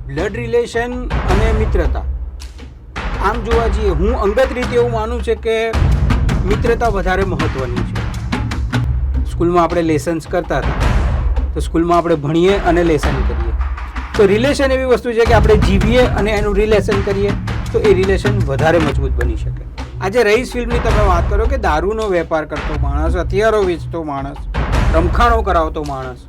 Blood relation અને મિત્રતા, આમ જોવા જઈએ હું અંગત રીતે એવું માનું છે કે મિત્રતા વધારે મહત્ત્વની છે. સ્કૂલમાં આપણે લેસન્સ કરતા હતા તો સ્કૂલમાં આપણે ભણીએ અને લેસન કરીએ, તો રિલેશન એવી વસ્તુ છે કે આપણે જીવીએ અને એનું રિલેશન કરીએ તો એ રિલેશન વધારે મજબૂત બની શકે. આજે રઈસ ફિલ્મની તમે વાત કરો કે દારૂનો વેપાર કરતો માણસ, હથિયારો વેચતો માણસ, રમખાણો કરાવતો માણસ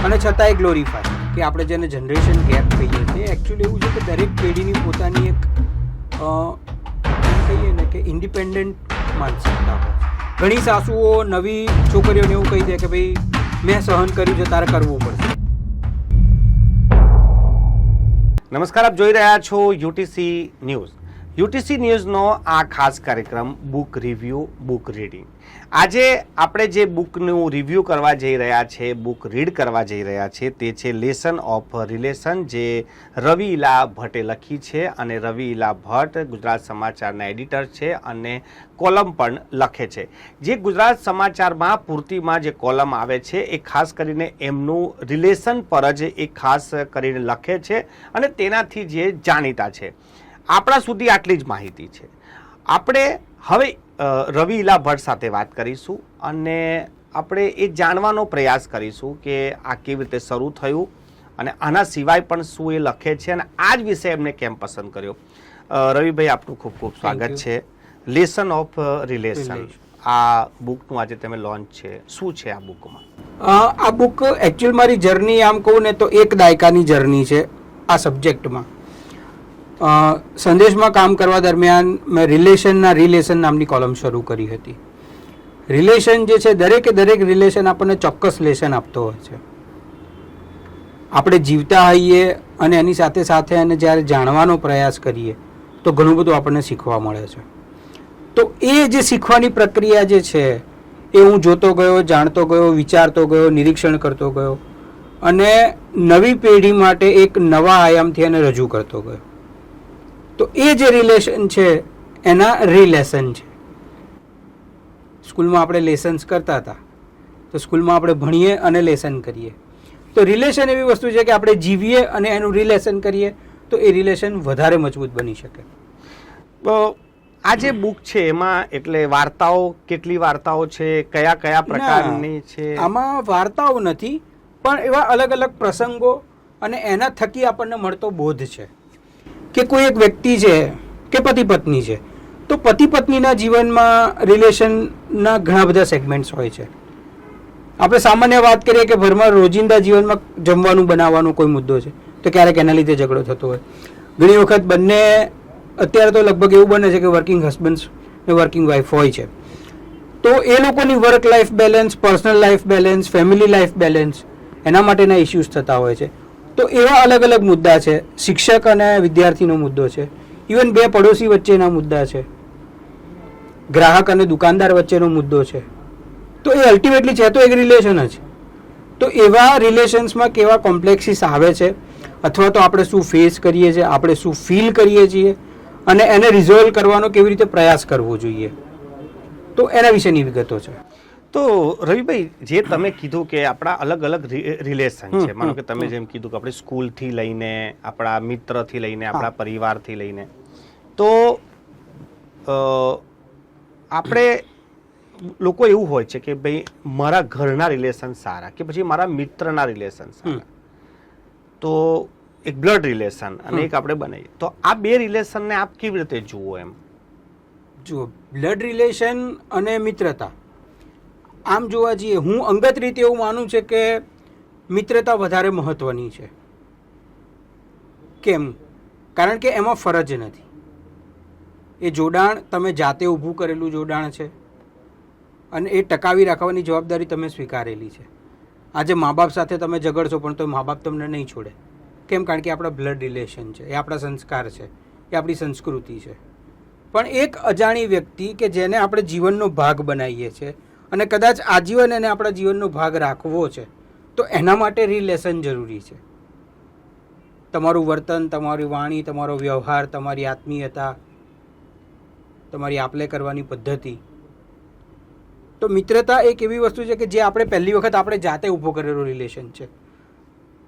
અને છતાંય ગ્લોરીફાય કે આપણે જેને જનરેશન ગેપ કહીએ છીએ. એકચ્યુઅલી એવું છે કે દરેક પેઢીની પોતાની એક કહીએ ને કે ઇન્ડિપેન્ડન્ટ માનસિકતા હોય. ઘણી સાસુઓ નવી છોકરીઓને એવું કહી દે કે ભાઈ મેં સહન કર્યું છે, તારે કરવું પડશે. નમસ્કાર, આપ જોઈ રહ્યા છો યુટીસી ન્યૂઝ. યુટીસી ન્યૂઝનો આ ખાસ કાર્યક્રમ બુક રિવ્યૂ, બુક રીડિંગ. આજે આપણે જે બુકનું રિવ્યૂ કરવા જઈ રહ્યા છે, બુક રીડ કરવા જઈ રહ્યા છે, તે છે લેસન ઓફ રિલેશન, જે રવિ ઇલા ભટ્ટે લખી છે. અને રવિ ઇલા ભટ્ટ ગુજરાત સમાચારના એડિટર છે અને કોલમ પણ લખે છે. જે ગુજરાત સમાચારમાં પૂર્તિમાં જે કોલમ આવે છે એ ખાસ કરીને એમનું રિલેશન પર જ એ ખાસ કરીને લખે છે અને તેનાથી જે જાણીતા છે. આપણા સુધી આટલી જ માહિતી છે. આપણે હવે રવિ ઇલા ભટ્ટ સાથે વાત કરીશું અને આપણે એ જાણવાનો પ્રયાસ કરીશું કે આ કેવી રીતે શરૂ થયું અને આના સિવાય પણ શું એ લખે છે અને આ જ વિષય એમને કેમ પસંદ કર્યો. રવિભાઈ, આપનું ખૂબ ખૂબ સ્વાગત છે. લેસન ઓફ રિલેશન, આ બુકનું આજે તમે લોન્ચ છે, શું છે આ બુકમાં? આ બુક એકચ્યુઅલ મારી જર્ની આમ કહું ને તો એક દાયકાની જર્ની છે આ સબ્જેક્ટમાં. સંદેશમાં કામ કરવા દરમિયાન મેં રિલેશન નામની કોલમ શરૂ કરી હતી. રિલેશન જે છે, દરેકે દરેક રિલેશન આપણને ચોક્કસ લેસન આપતો હોય છે. આપણે જીવતા હોઈએ અને એની સાથે સાથે એને જ્યારે જાણવાનો પ્રયાસ કરીએ તો ઘણું બધું આપણને શીખવા મળે છે. તો એ જે શીખવાની પ્રક્રિયા જે છે એ હું જોતો ગયો, જાણતો ગયો, વિચારતો ગયો, નિરીક્ષણ કરતો ગયો અને નવી પેઢી માટે એક નવા આયામથી એને રજૂ કરતો ગયો. તો એ જે રિલેશન છે એના રિલેશન છે. સ્કૂલમાં આપણે લેસન્સ કરતા હતા તો સ્કૂલમાં આપણે ભણીએ અને લેસન કરીએ, તો રિલેશન એવી વસ્તુ છે કે આપણે જીવીએ અને એનું રિલેશન કરીએ તો એ રિલેશન વધારે મજબૂત બની શકે. આ જે બુક છે એમાં એટલે વાર્તાઓ, કેટલી વાર્તાઓ છે, કયા કયા પ્રકારની છે? આમાં વાર્તાઓ નથી, પણ એવા અલગ અલગ પ્રસંગો અને એના થકી આપણને મળતો બોધ છે કે કોઈ એક વ્યક્તિ છે કે પતિ પત્ની છે, તો પતિ પત્નીના જીવનમાં રિલેશનના ઘણા બધા સેગમેન્ટ્સ હોય છે. આપણે સામાન્ય વાત કરીએ કે ઘરમાં રોજિંદા જીવનમાં જમવાનું બનાવવાનો કોઈ મુદ્દો છે તો ક્યારેક એના લીધે ઝઘડો થતો હોય. ઘણી વખત બંને, અત્યારે તો લગભગ એવું બને છે કે વર્કિંગ હસબન્ડ્સ ને વર્કિંગ વાઇફ હોય છે, તો એ લોકોની work life balance, personal life balance, family life balance, એના માટેના ઇસ્યુઝ થતા હોય છે. તો એવા અલગ અલગ મુદ્દા છે. શિક્ષક અને વિદ્યાર્થીનો મુદ્દો છે, ઇવન બે પડોશી વચ્ચેના મુદ્દા છે, ગ્રાહક અને દુકાનદાર વચ્ચેનો મુદ્દો છે. તો એ અલ્ટિમેટલી છે તો એક રિલેશન જ. તો એવા રિલેશન્સમાં કેવા કોમ્પ્લેક્સીસ આવે છે અથવા તો આપણે શું ફેસ કરીએ છીએ, આપણે શું ફીલ કરીએ છીએ અને એને રિઝોલ્વ કરવાનો કેવી રીતે પ્રયાસ કરવો જોઈએ, તો એના વિશેની વિગતો છે. તો રવિભાઈ, જે તમે કીધું કે આપણા અલગ અલગ રિલેશન છે, માનો કે તમે જેમ કીધું કે આપણે સ્કૂલથી લઈને, આપણા મિત્રથી લઈને, આપણા પરિવારથી લઈને, તો આપણે લોકો એવું હોય છે કે ભાઈ મારા ઘરના રિલેશન સારા કે પછી મારા મિત્રના રિલેશન સારા, તો એક બ્લડ રિલેશન અને એક આપણે બનાવીએ, તો આ બે રિલેશનને આપ કેવી રીતે જુઓ? એમ જુઓ, બ્લડ રિલેશન અને મિત્રતા, આમ જોવા જઈએ હું અંગત રીતે એવું માનું છે કે મિત્રતા વધારે મહત્ત્વની છે. કેમ? કારણ કે એમાં ફરજ નથી. એ જોડાણ તમે જાતે ઊભું કરેલું જોડાણ છે અને એ ટકાવી રાખવાની જવાબદારી તમે સ્વીકારેલી છે. આજે મા બાપ સાથે તમે ઝઘડશો પણ તો મા બાપ તમને નહીં છોડે. કેમ? કારણ કે આપણા બ્લડ રિલેશન છે, એ આપણા સંસ્કાર છે, એ આપણી સંસ્કૃતિ છે. પણ એક અજાણી વ્યક્તિ કે જેને આપણે જીવનનો ભાગ બનાવીએ છીએ અને કદાચ આજીવન એને આપણા જીવનનો ભાગ રાખવો છે, તો એના માટે રિલેશન જરૂરી છે. તમારું વર્તન, તમારી વાણી, તમારો વ્યવહાર, તમારી આત્મીયતા, તમારી આપલે કરવાની પદ્ધતિ. તો મિત્રતા એક એવી વસ્તુ છે કે જે આપણે પહેલી વખત આપણે જાતે ઊભો કરેલો રિલેશન છે.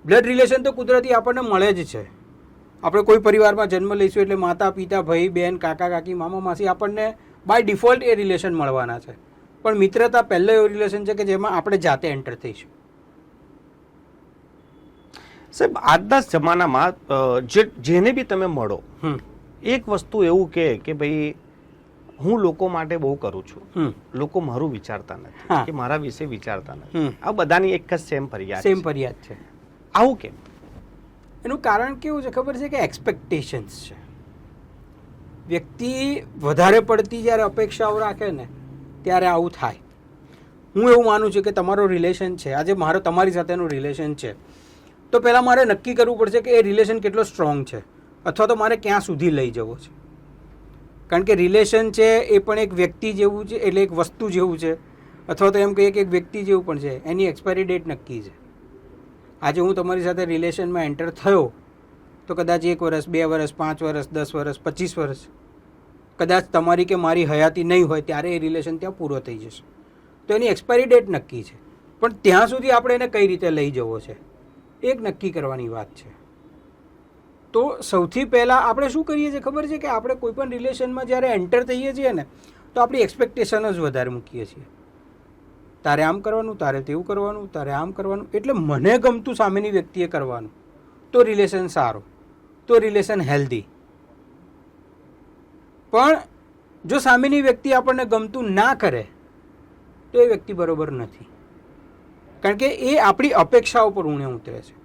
બ્લડ રિલેશન તો કુદરતી આપણને મળે જ છે, આપણે કોઈ પરિવારમાં જન્મ લઈશું એટલે માતા પિતા ભાઈ બહેન કાકા કાકી મામા માસી આપણને બાય ડિફોલ્ટ એ રિલેશન મળવાના છે. પણ મિત્રતા પહેલો એવો રિલેશન છે કે જેમાં આપણે જાતે એન્ટર થઈશું. સાહેબ, આજના જમાનામાં જેને બી તમે મળો, એક વસ્તુ એવું કે ભાઈ હું લોકો માટે બહુ કરું છું, લોકો મારું વિચારતા નથી કે મારા વિશે વિચારતા નથી. આ બધાની એક જ સેમ ફરિયાદ છે. આવું કેમ? એનું કારણ કેવું છે ખબર છે કે એક્સપેક્ટેશન્સ છે. વ્યક્તિ વધારે પડતી જ્યારે અપેક્ષાઓ રાખે ને ત્યારે આવું થાય. હું એવું માનું છું કે તમારો રિલેશન છે, આજે મારો તમારી સાથેનું રિલેશન છે, તો પહેલાં મારે નક્કી કરવું પડશે કે એ રિલેશન કેટલો સ્ટ્રોંગ છે અથવા તો મારે ક્યાં સુધી લઈ જવો છે. કારણ કે રિલેશન છે એ પણ એક વ્યક્તિ જેવું છે, એટલે એક વસ્તુ જેવું છે, અથવા તો એમ કહીએ કે એક વ્યક્તિ જેવું પણ છે. એની એક્સપાયરી ડેટ નક્કી છે. આજે હું તમારી સાથે રિલેશનમાં એન્ટર થયો તો કદાચ 1 વર્ષ 2 વર્ષ 5 વર્ષ 10 વર્ષ 25 વર્ષ કદાચ તમારી કે મારી હયાતી નહીં હોય ત્યારે એ રિલેશન ત્યાં પૂરો થઈ જશે. તો એની એક્સપાયરી ડેટ નક્કી છે, પણ ત્યાં સુધી આપણે એને કઈ રીતે લઈ જવો છે એક નક્કી કરવાની વાત છે. તો સૌથી પહેલાં આપણે શું કરીએ છીએ ખબર છે કે આપણે કોઈ પણ રિલેશનમાં જ્યારે એન્ટર થઈએ છીએ ને તો આપણી એક્સપેક્ટેશન જ વધારે મૂકીએ છીએ. તારે આમ કરવાનું, તારે તેવું કરવાનું, તારે આમ કરવાનું, એટલે મને ગમતું સામેની વ્યક્તિએ કરવાનું, તો રિલેશન સારું, તો રિલેશન હેલ્ધી. પણ જો સામેની વ્યક્તિ આપણને ગમતું ના કરે તો એ વ્યક્તિ બરોબર નથી, કારણ કે એ આપણી અપેક્ષાઓ પર ઊણે ઉતરે છે.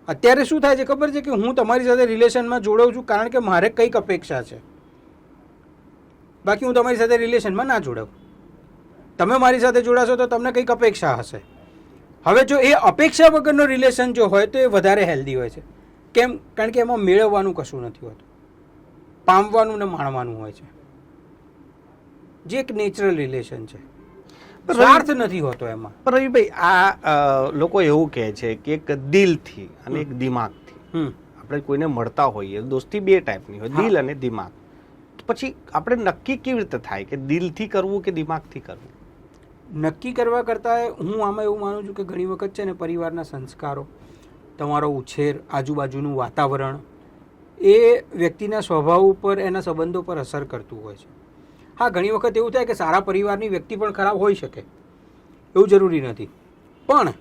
અત્યારે શું થાય છે ખબર છે કે હું તમારી સાથે રિલેશનમાં જોડાઉં છું કારણ કે મારે કંઈક અપેક્ષા છે, બાકી હું તમારી સાથે રિલેશનમાં ના જોડાઉં. તમે મારી સાથે જોડાશો તો તમને કંઈક અપેક્ષા હશે. હવે જો એ અપેક્ષા વગરનો રિલેશન જો હોય તો એ વધારે હેલ્ધી હોય છે. કેમ? કારણ કે એમાં મેળવવાનું કશું નથી હોતું, પામવાનું ને માણવાનું હોય છે, જે એક નેચરલ રિલેશન છે. સ્વાર્થ નથી હોતો એમાં. પણ રવિભાઈ, આ લોકો એવું કહે છે કે એક દિલથી અને એક દિમાગથી આપણે કોઈને મળતા હોઈએ, દોસ્તી 2 ટાઈપની હોય, દિલ અને દિમાગ. પછી આપણે નક્કી કેવી રીતે થાય કે દિલથી કરવું કે દિમાગથી કરવું? નક્કી કરવા કરતાં હું આમાં એવું માનું છું કે ઘણી વખત છે ને પરિવારના સંસ્કારો, તમારો ઉછેર, આજુબાજુનું વાતાવરણ એ વ્યક્તિના સ્વભાવ ઉપર, એના સંબંધો પર અસર કરતું હોય છે. હા, ઘણી વખત એવું થાય કે સારા પરિવારની વ્યક્તિ પણ ખરાબ હોઈ શકે, એવું જરૂરી નથી. પણ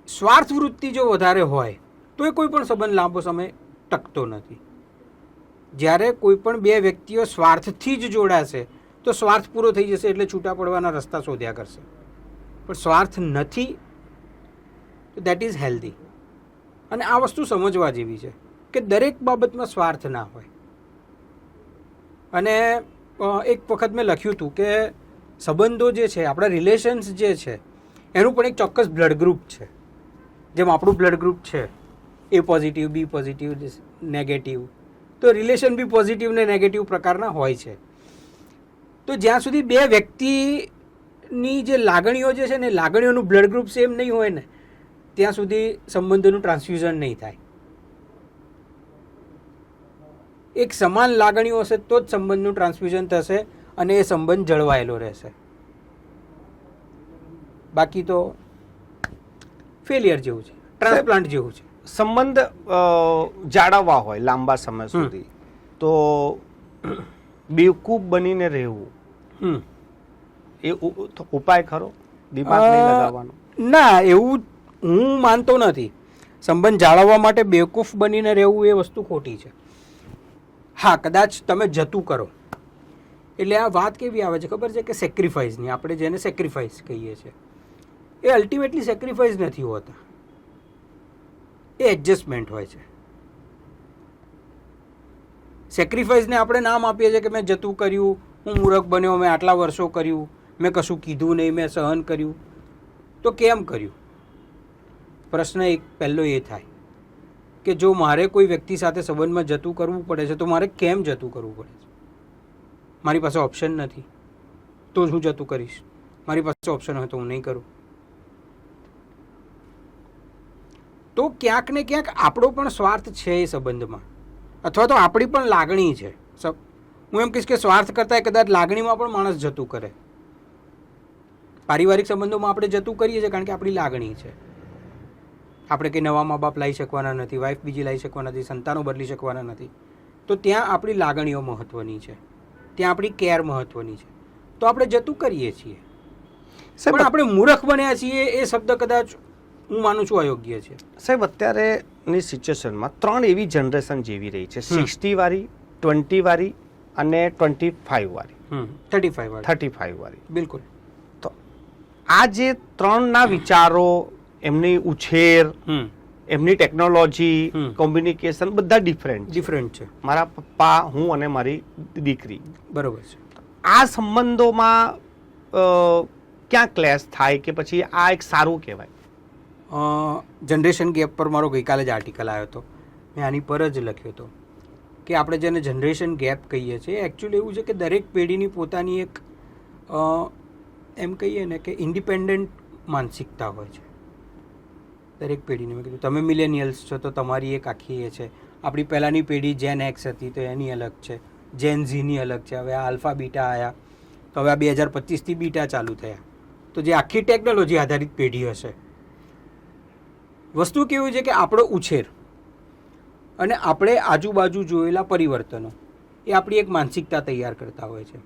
સ્વાર્થ વૃત્તિ જો વધારે હોય તો એ કોઈ પણ સંબંધ લાંબો સમય ટકતો નથી. જ્યારે કોઈ પણ 2 વ્યક્તિઓ સ્વાર્થથી જ જોડાશે તો સ્વાર્થ પૂરો થઈ જશે એટલે છૂટા પડવાના રસ્તા શોધ્યા કરશે. પણ સ્વાર્થ નથી તો દેટ ઇઝ હેલ્ધી. અને આ વસ્તુ સમજવા જેવી છે કે દરેક બાબતમાં સ્વાર્થ ના હોય. અને એક વખત મેં લખ્યું હતું કે સંબંધો જે છે, આપણા રિલેશન્સ જે છે, એનું પણ એક ચોક્કસ બ્લડ ગ્રુપ છે. જેમ આપણું બ્લડ ગ્રુપ છે એ પોઝિટિવ, બી પોઝિટિવ, નેગેટિવ, તો રિલેશન બી પોઝિટિવ ને નેગેટિવ પ્રકારના હોય છે. તો જ્યાં સુધી 2 વ્યક્તિની જે લાગણીઓ જે છે ને, લાગણીઓનું બ્લડ ગ્રુપ સેમ નહીં હોય ને ત્યાં સુધી સંબંધોનું ટ્રાન્સફ્યુઝન નહીં થાય. એક સમાન લાગણીઓ હશે તો જ સંબંધનું ટ્રાન્સફ્યુઝન થશે અને એ સંબંધ જળવાયેલો રહેશે. બાકી તો ફેલિયર જેવું છે, ટ્રાન્સપ્લાન્ટ જેવું છે. સંબંધ જાળવવા હોય લાંબા સમય સુધી તો બેવકૂફ બનીને રહેવું એ ઉપાય ખરો? દિમાગ નહીં લગાવવાનો? ના, એવું હું માનતો નથી. સંબંધ જાળવવા માટે બેવકૂફ બનીને રહેવું એ વસ્તુ ખોટી છે. હા, કદાચ તમે જતું કરો એટલે આ વાત કેવી આવે છે ખબર છે કે સેક્રિફાઈસની, આપણે જેને સેક્રિફાઈસ કહીએ છીએ, એ અલ્ટિમેટલી સેક્રિફાઈસ નથી હોતા, એ એડજસ્ટમેન્ટ હોય છે. સેક્રિફાઈસને આપણે નામ આપીએ છીએ કે મેં જતું કર્યું, હું મૂર્ખ બન્યો, મેં આટલા વર્ષો કર્યું, મેં કશું કીધું નહીં, મેં સહન કર્યું. તો કેમ કર્યું? પ્રશ્ન એક પહેલો એ થાય કે જો મારે કોઈ વ્યક્તિ સાથે સંબંધમાં જતું કરવું પડે છે તો મારે કેમ જતું કરવું પડે છે? મારી પાસે ઓપ્શન નથી તો જ હું જતું કરીશ. મારી પાસે ઓપ્શન હોય તો હું નહીં કરું. તો ક્યાંક ને ક્યાંક આપણો પણ સ્વાર્થ છે એ સંબંધમાં, અથવા તો આપણી પણ લાગણી છે. હું એમ કહીશ કે સ્વાર્થ કરતાં કદાચ લાગણીમાં પણ માણસ જતું કરે. પારિવારિક સંબંધોમાં આપણે જતું કરીએ છીએ કારણ કે આપણી લાગણી છે. આપણે કંઈ નવા મા બાપ લાવી શકવાના નથી, વાઈફ બીજી લાવી શકવાના નથી, સંતાનો બદલી શકવાના નથી. તો ત્યાં આપણી લાગણીઓ મહત્ત્વની છે, ત્યાં આપણી કેર મહત્ત્વની છે. તો આપણે જતું કરીએ છીએ, પણ આપણે મૂર્ખ બન્યા છીએ એ શબ્દ કદાચ હું માનું છું અયોગ્ય છે. સાહેબ, અત્યારેની સિચ્યુએશનમાં 3 એવી જનરેશન જીવી રહી છે, 60 વાળી, 20 વાળી અને 25 વાળી, 35 વાળી. બિલકુલ. તો આ જે 3ના વિચારો, એમની ઉછેર, એમની ટેકનોલોજી, કોમ્યુનિકેશન બધા ડિફરન્ટ છે. મારા પપ્પા, હું અને મારી દીકરી, બરોબર છે. આ સંબંધોમાં ક્યાં ક્લેશ થાય કે પછી આ એક સારું કહેવાય? જનરેશન ગેપ પર મારો ગઈકાલે જ આર્ટિકલ આવ્યો હતો. મેં આની પર જ લખ્યો હતો કે આપણે જેને જનરેશન ગેપ કહીએ છીએ, એકચ્યુઅલી એવું છે કે દરેક પેઢીની પોતાની એક એમ કહીએ ને કે ઇન્ડિપેન્ડન્ટ માનસિકતા હોય છે દરેક પેઢીની. મેં કીધું તમે મિલેનિયલ્સ છો તો તમારી એક આખી એ છે. આપણી પહેલાંની પેઢી જેન એક્સ હતી તો એની અલગ છે, જેન ઝીની અલગ છે. હવે આ આલ્ફા બીટા આવ્યા તો હવે આ 2025થી બીટા ચાલુ થયા. તો જે આખી ટેકનોલોજી આધારિત પેઢી હશે. વસ્તુ કેવું છે કે આપણો ઉછેર અને આપણે આજુબાજુ જોયેલા પરિવર્તનો એ આપણી એક માનસિકતા તૈયાર કરતા હોય છે.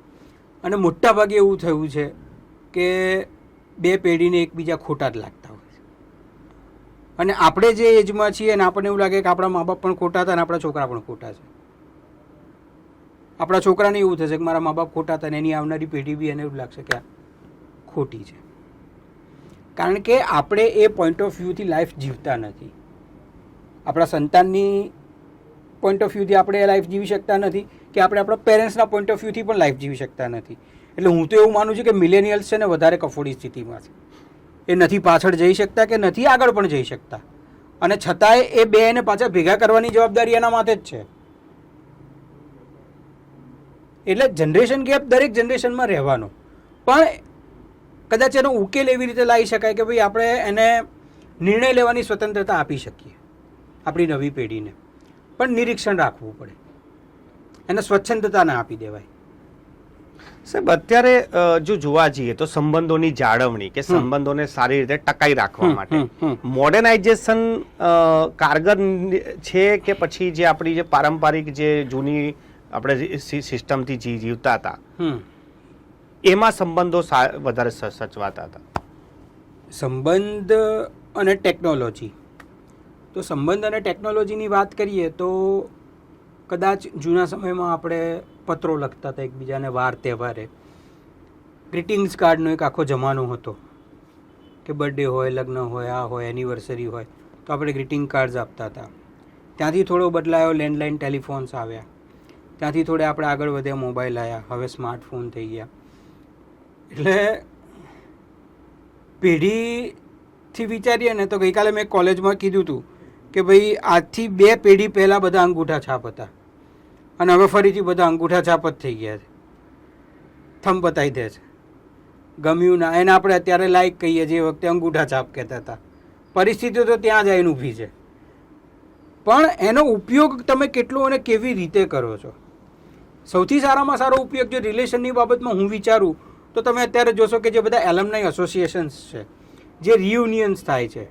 અને મોટાભાગે એવું થયું છે કે બે પેઢીને એકબીજા ખોટા જ લાગતા હોય છે. અને આપણે જે એજમાં છીએ અને આપણને એવું લાગે કે આપણા મા બાપ પણ ખોટા હતા અને આપણા છોકરા પણ ખોટા છે. આપણા છોકરાને એવું થશે કે મારા મા બાપ ખોટા હતા અને એની આવનારી પેઢી બી એને એવું લાગશે કે આ ખોટી છે. કારણ કે આપણે એ પોઈન્ટ ઓફ વ્યૂથી લાઈફ જીવતા નથી. આપણા સંતાનની પોઈન્ટ ઓફ વ્યૂથી આપણે એ લાઈફ જીવી શકતા નથી કે આપણે આપણા પેરેન્ટ્સના પોઈન્ટ ઓફ વ્યૂથી પણ લાઈફ જીવી શકતા નથી. એટલે હું તો એવું માનું છું કે મિલેનિયલ્સ છે ને વધારે કફોડી સ્થિતિમાં છે. એ નથી પાછળ જઈ શકતા કે નથી આગળ પણ જઈ શકતા, અને છતાંય એ બેને પાછા ભેગા કરવાની જવાબદારી એના માથે જ છે. એટલે જનરેશન ગેપ દરેક જનરેશનમાં રહેવાનો, પણ કદાચ એનો ઉકેલ એવી રીતે લાવી શકાય કે ભાઈ આપણે એને નિર્ણય લેવાની સ્વતંત્રતા આપી શકીએ આપણી નવી પેઢીને, પણ નિરીક્ષણ રાખવું પડે, એને સ્વચ્છંદતા ના આપી દેવાય. સાહેબ, અત્યારે જો જોવા જઈએ તો સંબંધોની જાળવણી કે સંબંધોને સારી રીતે ટકાઈ રાખવા માટે મોડર્નાઇઝેશન કારગર છે કે પછી જે આપણી જે પારંપરિક જે જૂની આપણે સિસ્ટમથી જીવતા હતા એમાં સંબંધો વધારે સચવાતા હતા? સંબંધ અને ટેકનોલોજી, તો સંબંધ અને ટેકનોલોજીની વાત કરીએ તો કદાચ જૂના સમયમાં આપણે પત્રો લખતા હતા એકબીજાને વાર તહેવારે. ગ્રીટિંગ્સ કાર્ડનો એક આખો જમાનો હતો કે બર્થડે હોય, લગ્ન હોય, આ હોય, એનિવર્સરી હોય તો આપણે ગ્રીટિંગ કાર્ડ્સ આપતા હતા. ત્યાંથી થોડો બદલાયો, લેન્ડલાઇન ટેલિફોન્સ આવ્યા. ત્યાંથી થોડે આપણે આગળ વધ્યા, મોબાઈલ આવ્યા, હવે સ્માર્ટફોન થઈ ગયા. એટલે પેઢીથી વિચારીએ ને તો ગઈકાલે મેં કોલેજમાં કીધું હતું કે ભાઈ આજથી 2 પેઢી પહેલાં બધા અંગૂઠા છાપ હતા અને હવે ફરીથી બધા અંગૂઠા છાપ જ થઈ ગયા છે. થંબ બતાવી દે છે, ગમ્યું ના એને આપણે અત્યારે લાઈક કહીએ, જે વખતે અંગૂઠા છાપ કહેતા હતા. પરિસ્થિતિઓ તો ત્યાં જ આવીને ઊભી છે, પણ એનો ઉપયોગ તમે કેટલો અને કેવી રીતે કરો છો? સૌથી સારામાં સારો ઉપયોગ જો રિલેશનની બાબતમાં હું વિચારું તો તમે અત્યારે જોશો કે જે બધા એલમનાઈ એસોસિએશન્સ છે, જે રિયુનિયન્સ થાય છે,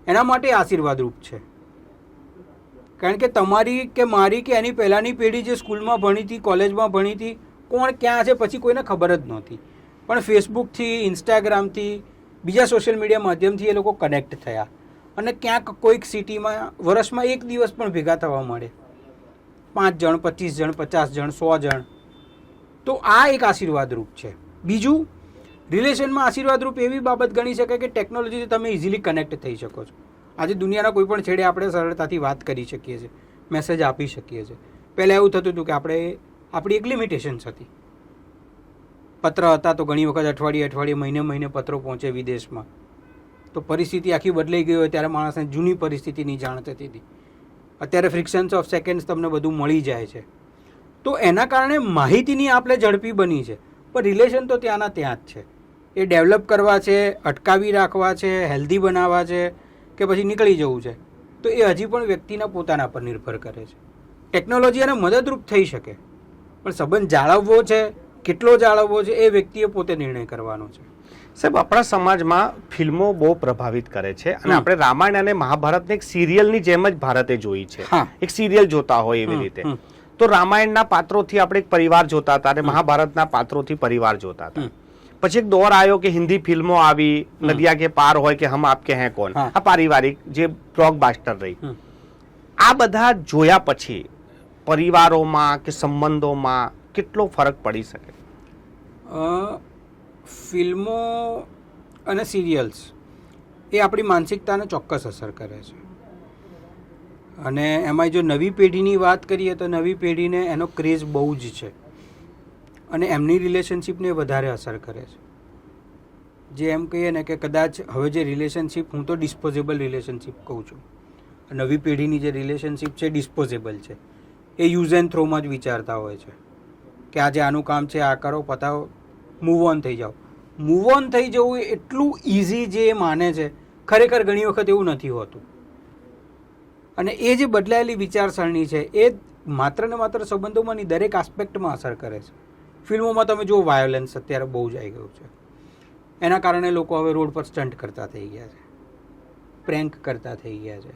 એના માટે આશીર્વાદરૂપ છે. કારણ કે તમારી કે મારી કે એની પહેલાંની પેઢી જે સ્કૂલમાં ભણી હતી, કોલેજમાં ભણી હતી, કોણ ક્યાં છે પછી કોઈને ખબર જ નહોતી. પણ ફેસબુકથી, ઇન્સ્ટાગ્રામથી, બીજા સોશિયલ મીડિયા માધ્યમથી એ લોકો કનેક્ટ થયા અને ક્યાંક કોઈક સિટીમાં વર્ષમાં એક દિવસ પણ ભેગા થવા મળે, 5 જણ, 25 જણ, 50 જણ, 100 જણ. તો આ એક આશીર્વાદરૂપ છે. બીજું, રિલેશનમાં આશીર્વાદરૂપ એવી બાબત ગણી શકાય કે ટેકનોલોજીથી તમે ઇઝીલી કનેક્ટ થઈ શકો છો. આજે દુનિયાના કોઈ પણ છેડે આપણે સરળતાથી વાત કરી શકીએ છીએ, મેસેજ આપી શકીએ છીએ. પહેલાં એવું થતું હતું કે આપણી એક લિમિટેશન્સ હતી. પત્ર હતા તો ઘણી વખત અઠવાડિયે મહિને પત્રો પહોંચે વિદેશમાં. તો પરિસ્થિતિ આખી બદલાઈ ગઈ હોય ત્યારે માણસને જૂની પરિસ્થિતિની જાણ થતી હતી. અત્યારે ફ્રિક્શન્સ ઓફ સેકન્ડ્સ તમને બધું મળી જાય છે. તો એના કારણે માહિતીની આપણે ઝડપી બની છે, પણ રિલેશન તો ત્યાંના ત્યાં જ છે. એ ડેવલપ કરવા છે, અટકાવી રાખવા છે, હેલ્ધી બનાવવા છે કે પછી નીકળી જવું છે, તો એ હજી પણ વ્યક્તિના પોતાના પર નિર્ભર કરે છે. ટેકનોલોજી એને મદદરૂપ થઈ શકે, પણ સંબંધ જાળવવો છે, કેટલો જાળવવો છે, એ વ્યક્તિએ પોતે નિર્ણય કરવાનો છે. સાહેબ, આપણા સમાજમાં ફિલ્મો બહુ પ્રભાવિત કરે છે અને આપણે રામાયણ અને મહાભારતને એક સિરિયલની જેમ જ ભારતે જોઈ છે. એક સિરિયલ જોતા હોય એવી રીતે. તો રામાયણના પાત્રોથી આપણે એક પરિવાર જોતા હતા અને મહાભારતના પાત્રોથી પરિવાર જોતા હતા. પછી એક દોર આવ્યો કે હિન્દી ફિલ્મો આવી, નદિયા કે પાર હોય કે હમ આપકે હૈ કોન, આ પારિવારિક જે બ્લોકબસ્ટર રહી. આ બધા જોયા પછી પરિવારોમાં કે સંબંધોમાં કેટલો ફરક પડી શકે? ફિલ્મો અને સિરિયલ્સ એ આપણી માનસિકતાને ચોક્કસ અસર કરે છે. અને એમાં જો નવી પેઢીની વાત કરીએ તો નવી પેઢીને એનો ક્રેઝ બહુ જ છે અને એમની રિલેશનશિપને વધારે અસર કરે છે. જે એમ કહીએ ને કે કદાચ હવે જે રિલેશનશિપ, હું તો ડિસ્પોઝેબલ રિલેશનશિપ કહું છું, નવી પેઢીની જે રિલેશનશિપ છે ડિસ્પોઝેબલ છે. એ યુઝ એન્ડ થ્રોમાં જ વિચારતા હોય છે કે આજે આનું કામ છે, આ કરો, પતાવો, મૂવ ઓન થઈ જાઓ. મૂવ ઓન થઈ જવું એ એટલું ઇઝી જે એ માને છે, ખરેખર ઘણી વખત એવું નથી હોતું. અને એ જે બદલાયેલી વિચારસરણી છે એ માત્ર ને માત્ર સંબંધોમાંની દરેક આસ્પેક્ટમાં અસર કરે છે. ફિલ્મોમાં તમે જુઓ, વાયોલન્સ અત્યારે બહુ જ આવી ગયું છે. એના કારણે લોકો હવે રોડ પર સ્ટન્ટ કરતા થઈ ગયા છે, પ્રેન્ક કરતા થઈ ગયા છે.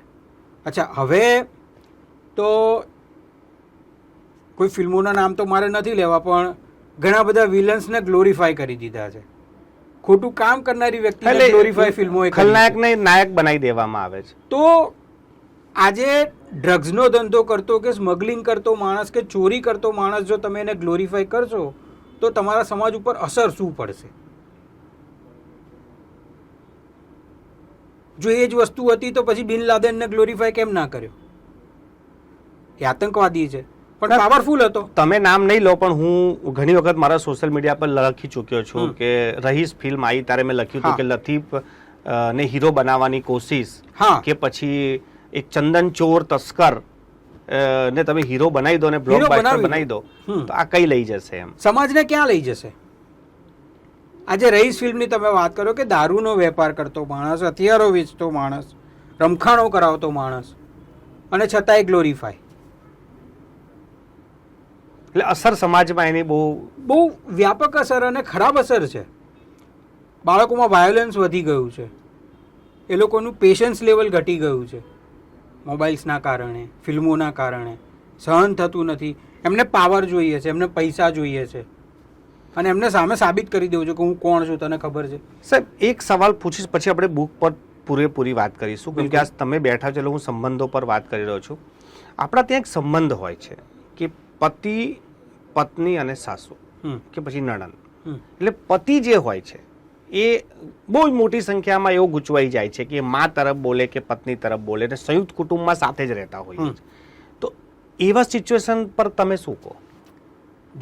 અચ્છા, હવે તો કોઈ ફિલ્મોના નામ તો મારે નથી લેવા, પણ ઘણા બધા વિલન્સને ગ્લોરીફાય કરી દીધા છે. ખોટું કામ કરનારી વ્યક્તિને ગ્લોરીફાય ફિલ્મો ખલનાયકને નાયક બનાવી દેવામાં આવે છે. તો આજે ડ્રગ્સનો ધંધો કરતો કે સ્મગલિંગ કરતો માણસ કે ચોરી કરતો માણસ જો તમે એને ગ્લોરીફાય કરશો તો તમારા સમાજ ઉપર અસર શું પડશે? જો એ જ વસ્તુ હતી તો પછી બિન લાદેનને ગ્લોરીફાય કેમ ના કર્યો? એ આતંકવાદી છે પણ પાવરફુલ હતો. તમે નામ નહીં લો, પણ હું ઘણી વખત મારા સોશિયલ મીડિયા પર લખી ચૂક્યો છું કે રહીશ ફિલ્મ આવી ત્યારે મેં લખ્યું હતું કે લતીફ ને હીરો બનાવવાની કોશિશ, કે પછી એક ચંદન ચોર તસ્કર ને તમે હીરો બનાવી દો ને બ્લોકબસ્ટર બનાવી દો, તો આ કઈ લઈ જશે? એમ સમાજને ક્યાં લઈ જશે? આજે રહીશ ફિલ્મની તમે વાત કરો કે દારૂનો વેપાર કરતો માણસ, હથિયારો વેચતો માણસ, રમખાણો કરાવતો માણસ, અને છતાંય ગ્લોરીફાય. એટલે અસર સમાજમાં એની બહુ વ્યાપક અસર અને ખરાબ અસર છે. બાળકોમાં વાયોલન્સ વધી ગયું છે, એ લોકોનું પેશન્સ લેવલ ઘટી ગયું છે મોબાઈલ્સના કારણે, ફિલ્મોના કારણે. સહન થતું નથી. એમને પાવર જોઈએ છે, એમને પૈસા જોઈએ છે અને એમને સામે સાબિત કરી દેવું છે કે હું કોણ છું, તને ખબર છે. સાહેબ, એક સવાલ પૂછીશ પછી આપણે બુક પર પૂરેપૂરી વાત કરીશું, કેમ કે આજ તમે બેઠા છો એટલે હું સંબંધો પર વાત કરી રહ્યો છું. આપણા ત્યાં એક સંબંધ હોય છે કે પતિ, પત્ની અને સાસુ કે પછી નણંદ. એટલે પતિ જે હોય છે એ બહુ મોટી સંખ્યામાં એવું ગૂંચવાઈ જાય છે કે મા તરફ બોલે કે પત્ની તરફ બોલે, અને સંયુક્ત કુટુંબમાં સાથે જ રહેતા હોય છે. તો એવા સિચ્યુએશન પર તમે શું કહો?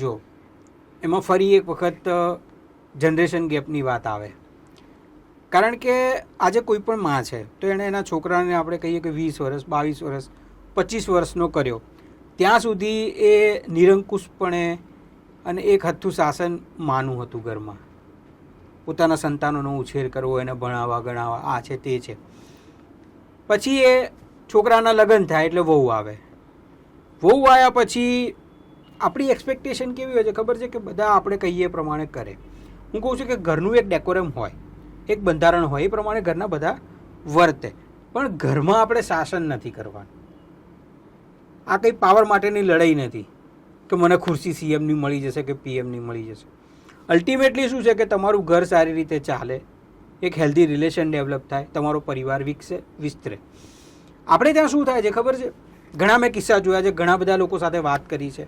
જો એમાં ફરી એક વખત જનરેશન ગેપની વાત આવે, કારણ કે આજે કોઈ પણ માં છે તો એણે એના છોકરાને આપણે કહીએ કે 20 વર્ષ, 22 વર્ષ, 25 વર્ષનો કર્યો, ત્યાં સુધી એ નિરંકુશપણે અને એક હથ્થું શાસન માનું હતું ઘરમાં. પોતાના સંતાનોનો ઉછેર કરવો, એને ભણાવવા ગણાવવા, આ છે તે છે. પછી એ છોકરાના લગ્ન થાય એટલે વહુ આવે. વહુ આવ્યા પછી આપણી એક્સપેક્ટેશન કેવી હોય છે ખબર છે? કે બધા આપણે કહીએ પ્રમાણે કરે. હું કહું છું કે ઘરનું એક ડેકોરમ હોય, એક બંધારણ હોય, એ પ્રમાણે ઘરના બધા વર્તે. પણ ઘરમાં આપણે શાસન નથી કરવાનું. આ કંઈ પાવર માટેની લડાઈ નથી કે મને ખુરશી સીએમની મળી જશે કે પીએમની મળી જશે. અલ્ટિમેટલી શું છે કે તમારું ઘર સારી રીતે ચાલે, એક હેલ્ધી રિલેશન ડેવલપ થાય, તમારો પરિવાર વિકસે, વિસ્તરે. આપણે ત્યાં શું થાય છે ખબર છે? ઘણા મેં કિસ્સા જોયા છે, ઘણા બધા લોકો સાથે વાત કરી છે.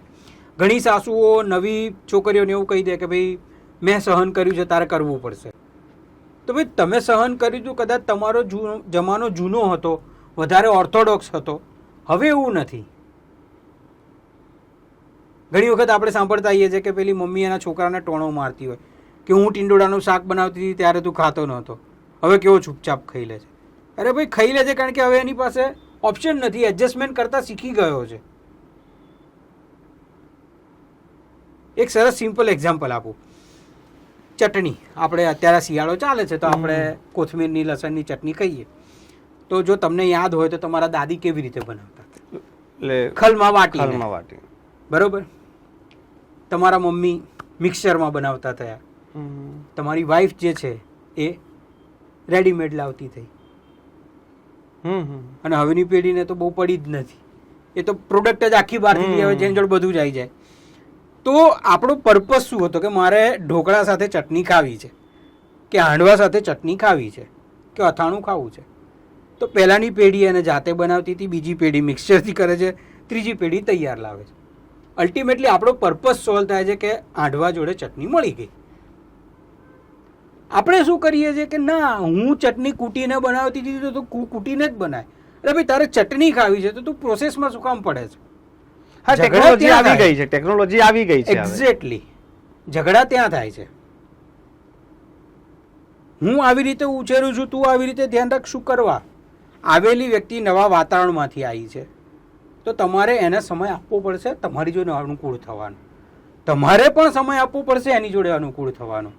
ઘણી સાસુઓ નવી છોકરીઓને એવું કહી દે કે ભાઈ મેં સહન કર્યું છે, તારે કરવું પડશે. તો ભાઈ તમે સહન કર્યું હતું, કદાચ તમારો જમાનો જૂનો હતો, વધારે ઓર્થોડોક્સ હતો. હવે એવું નથી. ઘણી વખત આપણે સાંભળતા આવીએ છીએ કે પેલી મમ્મી એના છોકરાને ટોણો મારતી હોય કે હું ટીંડોળાનું શાક બનાવતી હતી ત્યારે તું ખાતો નહોતો, હવે કેવો ચૂપચાપ ખાઈ લે છે. અરે ભાઈ ખાઈ લે છે કારણ કે હવે એની પાસે ઓપ્શન નથી, એડજસ્ટમેન્ટ કરતા શીખી ગયો છે. એક સરસ સિમ્પલ એક્ઝામ્પલ આપું. ચટણી, આપણે અત્યારે શિયાળો ચાલે છે તો આપણે કોથમીરની, લસણની ચટણી કહીએ. તો જો તમને યાદ હોય તો તમારા દાદી કેવી રીતે બનાવતા? એટલે ખલમાં વાટી. બરોબર. તમારા મમ્મી મિક્સચરમાં બનાવતા થયા. તમારી વાઈફ જે છે એ રેડીમેડ લાવતી થઈ. અને હવેની પેઢીને તો બહુ પડી જ નથી. એ તો પ્રોડક્ટ જ આખી બહારથી લઈ આવે, જેની જોડે બધું જ આવી જાય. તો આપણો પર્પઝ શું હતો કે મારે ઢોકળા સાથે ચટણી ખાવી છે, કે હાંડવા સાથે ચટણી ખાવી છે, કે અથાણું ખાવું છે. તો પહેલાંની પેઢી એને જાતે બનાવતી હતી, બીજી પેઢી મિક્સચરથી કરે છે, ત્રીજી પેઢી તૈયાર લાવે છે. અલ્ટિમેટલી આપણો પર્પઝ સોલ્વ થાય છે કે હાંડવા જોડે ચટણી મળી ગઈ. આપણે શું કરીએ છીએ કે ના, હું ચટણી કૂટીને બનાવતી હતી તો તું કૂટીને જ બનાય. અરે ભાઈ, તારે ચટણી ખાવી છે તો તું પ્રોસેસમાં શું કામ પડે છે? હા, ટેકનોલોજી આવી ગઈ છે, ટેકનોલોજી આવી ગઈ છે. એક્ઝેક્ટલી, ઝઘડા ત્યાં થાય છે. હું આવી રીતે ઉછેરું છું, તું આવી રીતે ધ્યાન રાખ. શું કરવા? આવેલી વ્યક્તિ નવા વાતાવરણમાંથી આવી છે, તો તમારે એને સમય આપવો પડશે તમારી જોડે અનુકૂળ થવાનું. તમારે પણ સમય આપવો પડશે એની જોડે અનુકૂળ થવાનું.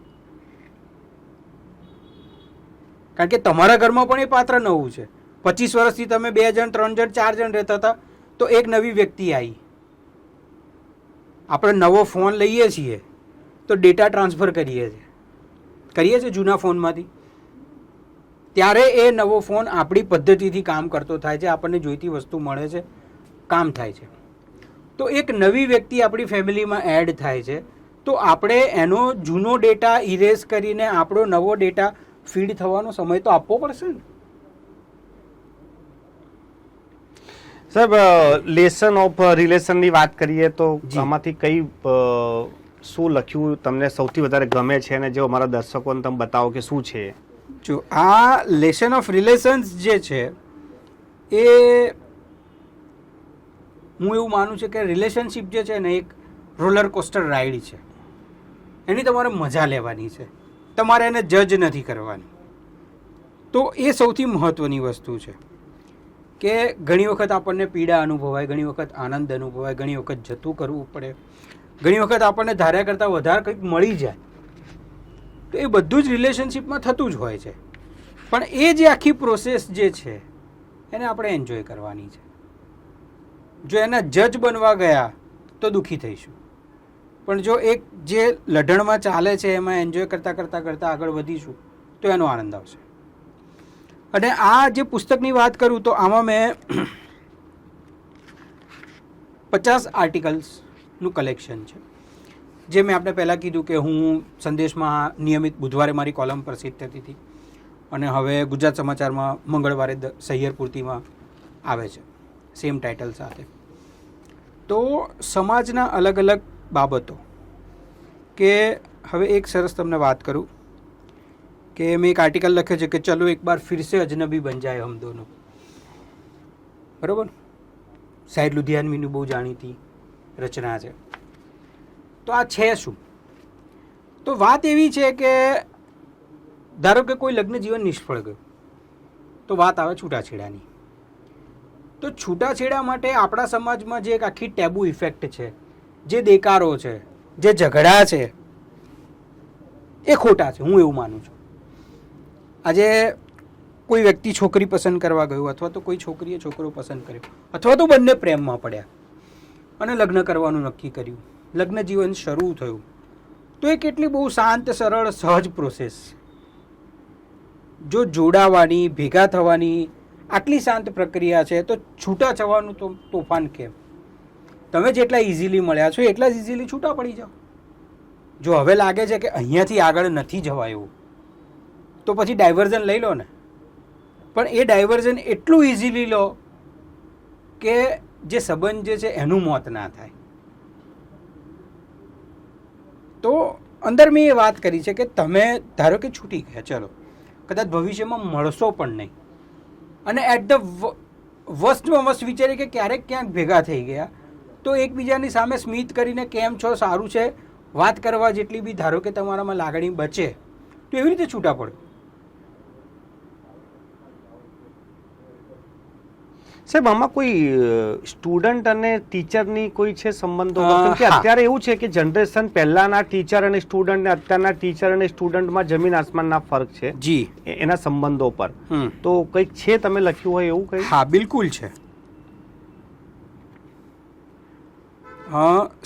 કારણ કે તમારા ઘરમાં પણ એ પાત્ર નવું છે. 25 વર્ષથી તમે 2 જણ 3 જણ 4 જણ રહેતા હતા, તો એક નવી વ્યક્તિ આવી. આપણે નવો ફોન લઈએ છીએ તો ડેટા ટ્રાન્સફર કરીએ છીએ જૂના ફોનમાંથી. ત્યારે એ નવો ફોન આપણી પદ્ધતિથી કામ કરતો થાય છે, આપણને જોઈતી વસ્તુ મળે છે, કામ થાય છે. તો એક નવી વ્યક્તિ આપણી ફેમિલીમાં એડ થાય છે, તો આપણે એનો જૂનો ડેટા ઇરેઝ કરીને આપણો નવો ડેટા ફીડ થવાનો સમય તો આપવો પડશે ને. સાહેબ, લેસન ઓફ રિલેશનની વાત કરીએ તો આમાંથી કઈ શું લખ્યું તમને સૌથી વધારે ગમે છે, અને જો અમારા દર્શકોને તમે બતાવો કે શું છે? જો આ લેસન ઓફ રિલેશન્સ જે છે, એ હું એવું માનું છું કે રિલેશનશિપ જે છે ને, એક રોલર કોસ્ટર રાઈડ છે. એની તમારે મજા લેવાની છે, તમારે એને જજ નથી કરવાની. તો એ સૌથી મહત્ત્વની વસ્તુ છે કે ઘણી વખત આપણને પીડા અનુભવાય, ઘણી વખત આનંદ અનુભવાય, ઘણી વખત જતું કરવું પડે, ઘણી વખત આપણને ધાર્યા કરતાં વધારે કંઈક મળી જાય. તો એ બધું જ રિલેશનશિપમાં થતું જ હોય છે. પણ એ જે આખી પ્રોસેસ જે છે એને આપણે એન્જોય કરવાની છે. જો એના જજ બનવા ગયા તો દુઃખી થઈશું, પણ જો એક જે લઢણમાં ચાલે છે એમાં એન્જોય કરતાં કરતાં કરતાં આગળ વધીશું તો એનો આનંદ આવશે. અને આ જે પુસ્તકની વાત કરું તો આમાં મેં 50 આર્ટિકલ્સનું કલેક્શન છે. જે મેં આપણે પહેલાં કીધું કે હું સંદેશમાં નિયમિત બુધવારે મારી કોલમ પ્રસિદ્ધ થતી હતી, અને હવે ગુજરાત સમાચારમાં મંગળવારે સહિયર પૂર્તિમાં આવે છે સેમ ટાઇટલ સાથે. તો સમાજના અલગ અલગ બાબતો, કે હવે એક સરસ તમને વાત કરું કે મેં એક આર્ટિકલ લખ્યો છે કે ચલો એક બાર ફિર સે અજનબી બન જાય હમ દોનો. બરાબર? સાહેબ લુધિયાનવીની બહુ જાણીતી રચના છે. તો આ છે શું? તો વાત એવી છે કે ધારો કે કોઈ લગ્ન જીવન નિષ્ફળ ગયું, તો વાત આવે છૂટાછેડાની. તો છૂટાછેડા માટે આપણા સમાજમાં જે એક આખી ટેબુ ઇફેક્ટ છે, જે દેકારો છે, જે ઝઘડા છે, એ ખોટા છે. હું એવું માનું છું. આજે કોઈ વ્યક્તિ છોકરી પસંદ કરવા ગયું, અથવા તો કોઈ છોકરીએ છોકરો પસંદ કર્યો, અથવા તો બંને પ્રેમમાં પડ્યા અને લગ્ન કરવાનું નક્કી કર્યું, લગ્ન જીવન શરૂ થયું, તો એ કેટલી બહુ શાંત, સરળ, સહજ પ્રોસેસ. જો જોડાવાની, ભેગા થવાની આટલી શાંત પ્રક્રિયા છે, તો છૂટા થવાનું તો તોફાન કેમ? તમે જેટલા ઇઝીલી મળ્યા છો એટલા જ ઇઝીલી છૂટા પડી જાઓ. જો હવે લાગે છે કે અહીંયાથી આગળ નથી જવા એવું, તો પછી ડાયવર્ઝન લઈ લો ને. પણ એ ડાયવર્ઝન એટલું ઇઝીલી લો કે જે સંબંધ જે છે એનું મોત ના થાય. તો અંદર મેં એ વાત કરી છે કે તમે ધારો કે છૂટી ગયા, ચલો કદાચ ભવિષ્યમાં મળશો પણ નહીં, અને એટ ધ વર્સ્ટમાં વર્સ્ટ વિચારી કે ક્યારેક ક્યાંક ભેગા થઈ ગયા, તો એકબીજાની સામે સ્મિત કરીને કેમ છો, સારું છે, વાત કરવા જેટલી બી ધારો કે તમારામાં લાગણી બચે, તો એવી રીતે છૂટા પડો. સાહેબ, આમાં કોઈ સ્ટુડન્ટ અને ટીચરની કોઈ છે સંબંધો? કેમ કે અત્યારે એવું છે કે જનરેશન પહેલાના ટીચર અને સ્ટુડન્ટ ને અત્યારના ટીચર અને સ્ટુડન્ટમાં જમીન આસમાનના ફરક છે. જી, એના સંબંધો પર તો કંઈક છે, તમે લખ્યું હોય એવું કંઈ? હા, બિલકુલ છે.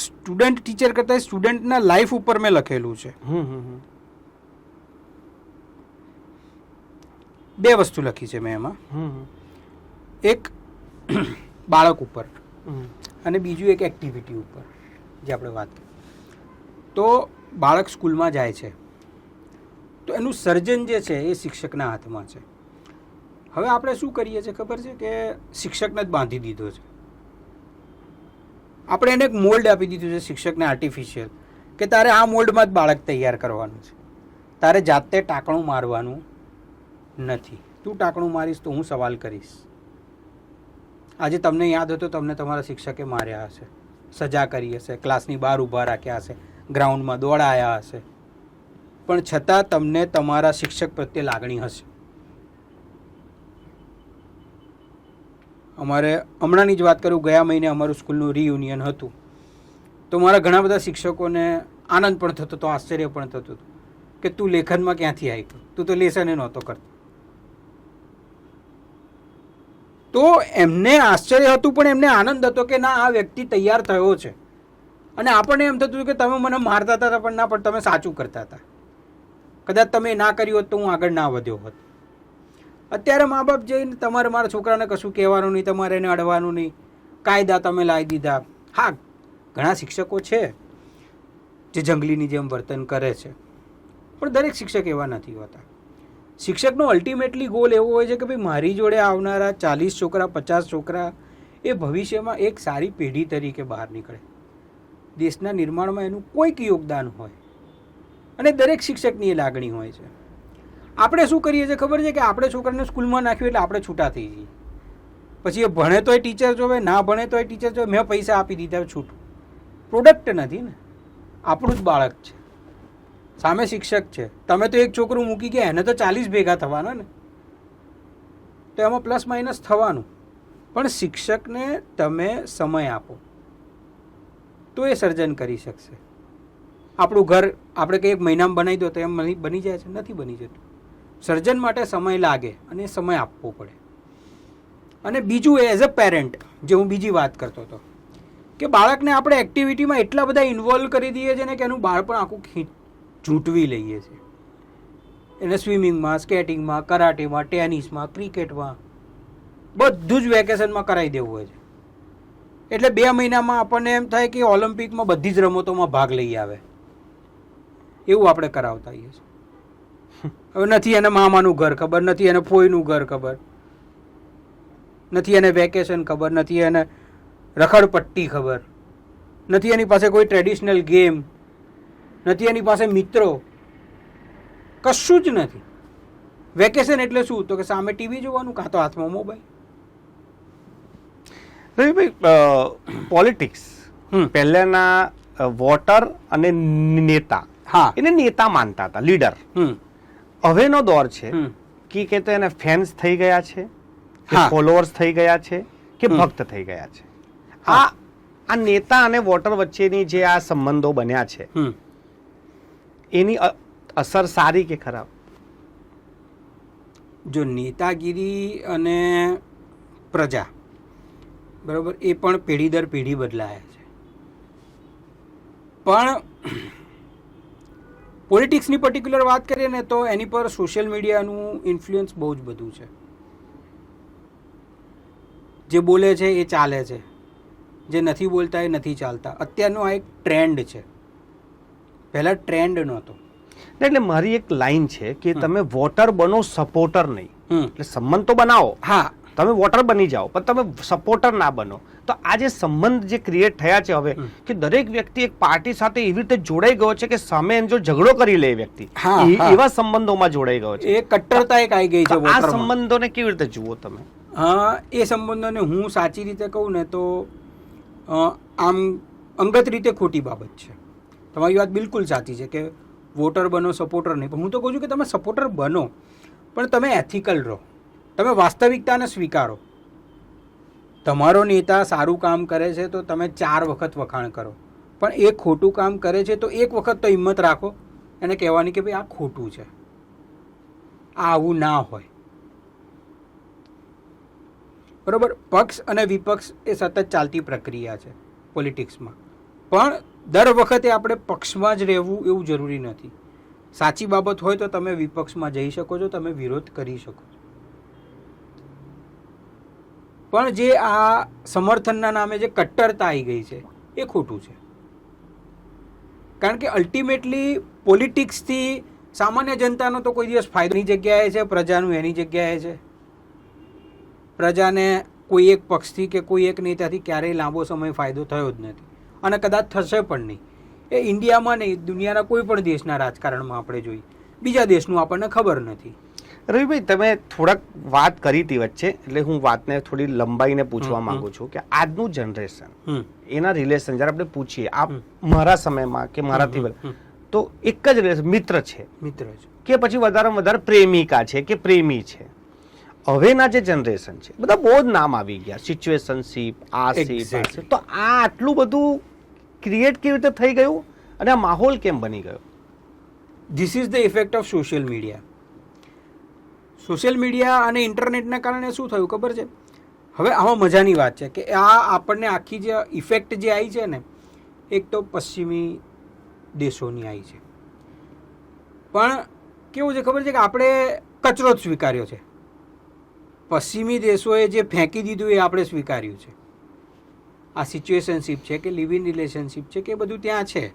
સ્ટુડન્ટ ટીચર કરતાં સ્ટુડન્ટના લાઈફ ઉપર મેં લખેલું છે. 2 વસ્તુ લખી છે મેં એમાં. એક બાળક ઉપર અને બીજું એક એક્ટિવિટી ઉપર જે આપણે વાત કરી. તો બાળક સ્કૂલમાં જાય છે તો એનું સર્જન જે છે એ શિક્ષકના હાથમાં છે. હવે આપણે શું કરીએ છીએ ખબર છે કે શિક્ષકને જ બાંધી દીધો છે. આપણે એને એક મોલ્ડ આપી દીધું છે શિક્ષકને, આર્ટિફિશિયલ, કે તારે આ મોલ્ડમાં જ બાળક તૈયાર કરવાનું છે. તારે જાતે ટાંકણું મારવાનું નથી. તું ટાંકણું મારીશ તો હું સવાલ કરીશ. આજે તમને યાદ હતો તમને તમારા શિક્ષકે માર્યા હશે, સજા કરી હશે, ક્લાસની બહાર ઊભા રાખ્યા હશે, ગ્રાઉન્ડમાં દોડાયા હશે, પણ છતાં તમને તમારા શિક્ષક પ્રત્યે લાગણી હશે. અમારે હમણાંની જ વાત કરું, ગયા મહિને અમારું સ્કૂલનું રિયુનિયન હતું તો મારા ઘણા બધા શિક્ષકોને આનંદ પણ થતો હતો, આશ્ચર્ય પણ થતું હતું કે તું લેખનમાં ક્યાંથી આવ્યો, તું તો લેસન નહોતો કરતો. તો એમને આશ્ચર્ય હતું પણ એમને આનંદ હતો કે ના, આ વ્યક્તિ તૈયાર થયો છે. અને આપણને એમ થતું કે તમે મને મારતા હતા પણ ના, પણ તમે સાચું કરતા હતા. કદાચ તમે ના કર્યું હોત તો હું આગળ ના વધ્યો હોત. અત્યારે મા બાપ જઈને તમારે મારા છોકરાને કશું કહેવાનું નહીં, તમારે એને અડવાનું નહીં, કાયદા તમે લાવી દીધા. હા, ઘણા શિક્ષકો છે જે જંગલીની જેમ વર્તન કરે છે, પણ દરેક શિક્ષક એવા નથી હોતા. શિક્ષકનો અલ્ટિમેટલી ગોલ એવો હોય છે કે ભાઈ મારી જોડે આવનારા 40 છોકરા, 50 છોકરા એ ભવિષ્યમાં એક સારી પેઢી તરીકે બહાર નીકળે, દેશના નિર્માણમાં એનું કોઈક યોગદાન હોય. અને દરેક શિક્ષકની એ લાગણી હોય છે. આપણે શું કરીએ છીએ ખબર છે કે આપણે છોકરાને સ્કૂલમાં નાખ્યું એટલે આપણે છૂટા થઈ જઈએ. પછી એ ભણે તોય ટીચર જોવે, ના ભણે તોય ટીચર જોવે. મેં પૈસા આપી દીધા, છૂટું. પ્રોડક્ટ નથી ને, આપણું જ બાળક છે, સામે શિક્ષક છે. તમે તો એક છોકરું મૂકી ગયા, એને તો 40 ભેગા થવાના ને, તો એમાં પ્લસ માઇનસ થવાનું. પણ શિક્ષકને તમે સમય આપો તો એ સર્જન કરી શકશે. આપણું ઘર આપણે કંઈ એક મહિનામાં બનાવી દો તો એમ બની જાય છે? નથી બની જતું. સર્જન માટે સમય લાગે અને સમય આપવો પડે. અને બીજું એઝ અ પેરેન્ટ, જે હું બીજી વાત કરતો હતો, કે બાળકને આપણે એક્ટિવિટીમાં એટલા બધા ઇન્વોલ્વ કરી દઈએ છીએ ને કે એનું બાળપણ આખું ઝૂંટવી લઈએ છીએ. એને સ્વિમિંગમાં, સ્કેટિંગમાં, કરાટેમાં, ટેનિસમાં, ક્રિકેટમાં બધું જ વેકેશનમાં કરાવી દેવું હોય છે. એટલે 2 મહિનામાં આપણને એમ થાય કે ઓલિમ્પિકમાં બધી જ રમતોમાં ભાગ લઈ આવે, એવું આપણે કરાવતા હોઈએ છીએ. હવે નથી એને મામાનું ઘર ખબર, નથી એને ફોઈનું ઘર ખબર, નથી એને વેકેશન ખબર, નથી એને રખડપટ્ટી ખબર, નથી એની પાસે કોઈ ટ્રેડિશનલ ગેમ, નથી એની પાસે મિત્રો, કશું જ નથી. વેકેશન એટલે શું? તો કે સામે ટીવી જોવાનું, કાં તો હાથમાં મોબાઈલ. રવિભાઈ, પોલિટિક્સ પહેલાના વોટર અને નેતા, હા, એને નેતા માનતા હતા, લીડર. હવેનો દોર છે કે તો એને ફેન્સ થઈ ગયા છે, કે ફોલોઅર્સ થઈ ગયા છે, કે ભક્ત થઈ ગયા છે. આ નેતા અને વોટર વચ્ચેની જે આ સંબંધો બન્યા છે, એની અસર સારી કે ખરાબ? જો નેતાગીરી અને પ્રજા, બરાબર, એ પણ પેઢી દર પેઢી બદલાયા છે. પણ પોલિટિક્સની પર્ટિક્યુલર વાત કરીએ ને તો એની પર સોશિયલ મીડિયાનું ઇન્ફ્લુઅન્સ બહુ જ બધું છે. જે બોલે છે એ ચાલે છે, જે નથી બોલતા એ નથી ચાલતા. અત્યારનો આ એક ટ્રેન્ડ છે, પહેલાં ટ્રેન્ડ નહોતો. એટલે મારી એક લાઈન છે કે તમે વોટર બનો, સપોર્ટર નહીં. એટલે સંબંધ તો બનાવો, હા, તમે વોટર બની જાઓ, પણ તમે સપોર્ટર ના બનો. તો આ જે સંબંધ જે ક્રિએટ થયા છે હવે, કે દરેક વ્યક્તિ એક પાર્ટી સાથે એવી રીતે જોડાઈ ગયો છે કે સામે એમ જો ઝઘડો કરી લે વ્યક્તિ, એવા સંબંધોમાં જોડાઈ ગયો છે. એ કટ્ટરતા એક આવી ગઈ છે. આ સંબંધોને કેવી રીતે જુઓ તમે? એ સંબંધોને હું સાચી રીતે કહું ને તો આમ અંગત રીતે ખોટી બાબત છે. તમારી વાત બિલકુલ સાચી છે કે વોટર બનો, સપોર્ટર નહીં. પણ હું તો કહું છું કે તમે સપોર્ટર બનો, પણ તમે એથિકલ રહો, તમે વાસ્તવિકતાને સ્વીકારો. તમારો નેતા સારું કામ કરે છે તો તમે 4 વખત વખાણ કરો, પણ એ ખોટું કામ કરે છે તો 1 વખત તો હિંમત રાખો એને કહેવાની કે ભાઈ આ ખોટું છે, આ આવું ના હોય. બરાબર? પક્ષ અને વિપક્ષ એ સતત ચાલતી પ્રક્રિયા છે પોલિટિક્સમાં. પણ દર વખતે આપણે પક્ષમાં જ રહેવું એવું જરૂરી નથી. સાચી બાબત હોય તો તમે વિપક્ષમાં જઈ શકો છો, તમે વિરોધ કરી શકો છો. પણ જે આ સમર્થનના નામે જે કટ્ટરતા આવી ગઈ છે એ ખોટું છે. કારણ કે અલ્ટિમેટલી પોલિટિક્સથી સામાન્ય જનતાનો તો કોઈ દિવસ ફાયદોની જગ્યાએ છે, પ્રજાનું એની જગ્યાએ છે. પ્રજાને કોઈ એક પક્ષથી કે કોઈ એક નેતાથી ક્યારેય લાંબો સમય ફાયદો થયો જ નથી અને કદાચ થશે પણ નહીં. એ ઇન્ડિયામાં નહીં, દુનિયાના કોઈ પણ દેશના રાજકારણમાં આપણે જોઈએ. બીજા દેશનું આપણને ખબર નથી. રવિભાઈ, તમે થોડાક વાત કરી હતી વચ્ચે, એટલે હું વાતને થોડી લંબાઈને પૂછવા માંગુ છું કે આજનું જનરેશન એના રિલેશન જ્યારે આપણે પૂછીએ, આ મારા સમયમાં કે મારાથી તો એક જ રિલેશન મિત્ર છે કે પછી વધારેમાં વધારે પ્રેમિકા છે કે પ્રેમી છે. હવેના જે જનરેશન છે બધા બહુ જ નામ આવી ગયા, સિચ્યુએશનશીપ, આ શીપ. તો આ આટલું બધું ક્રિએટ કેવી રીતે થઈ ગયું અને આ માહોલ કેમ બની ગયો? This is the effect of social media. Social media અને ઇન્ટરનેટના કારણે શું થયું ખબર છે? હવે આમાં મજાની વાત છે કે આ આપણને આખી જે ઇફેક્ટ જે આવી છે ને, એક તો પશ્ચિમી દેશોની આવી છે. પણ કેવું છે ખબર છે કે આપણે કચરો જ સ્વીકાર્યો છે. પશ્ચિમી દેશોએ જે ફેંકી દીધું એ આપણે સ્વીકાર્યું છે. આ સિચ્યુએશનશીપ છે કે લિવ ઇન રિલેશનશીપ છે કે એ બધું ત્યાં છે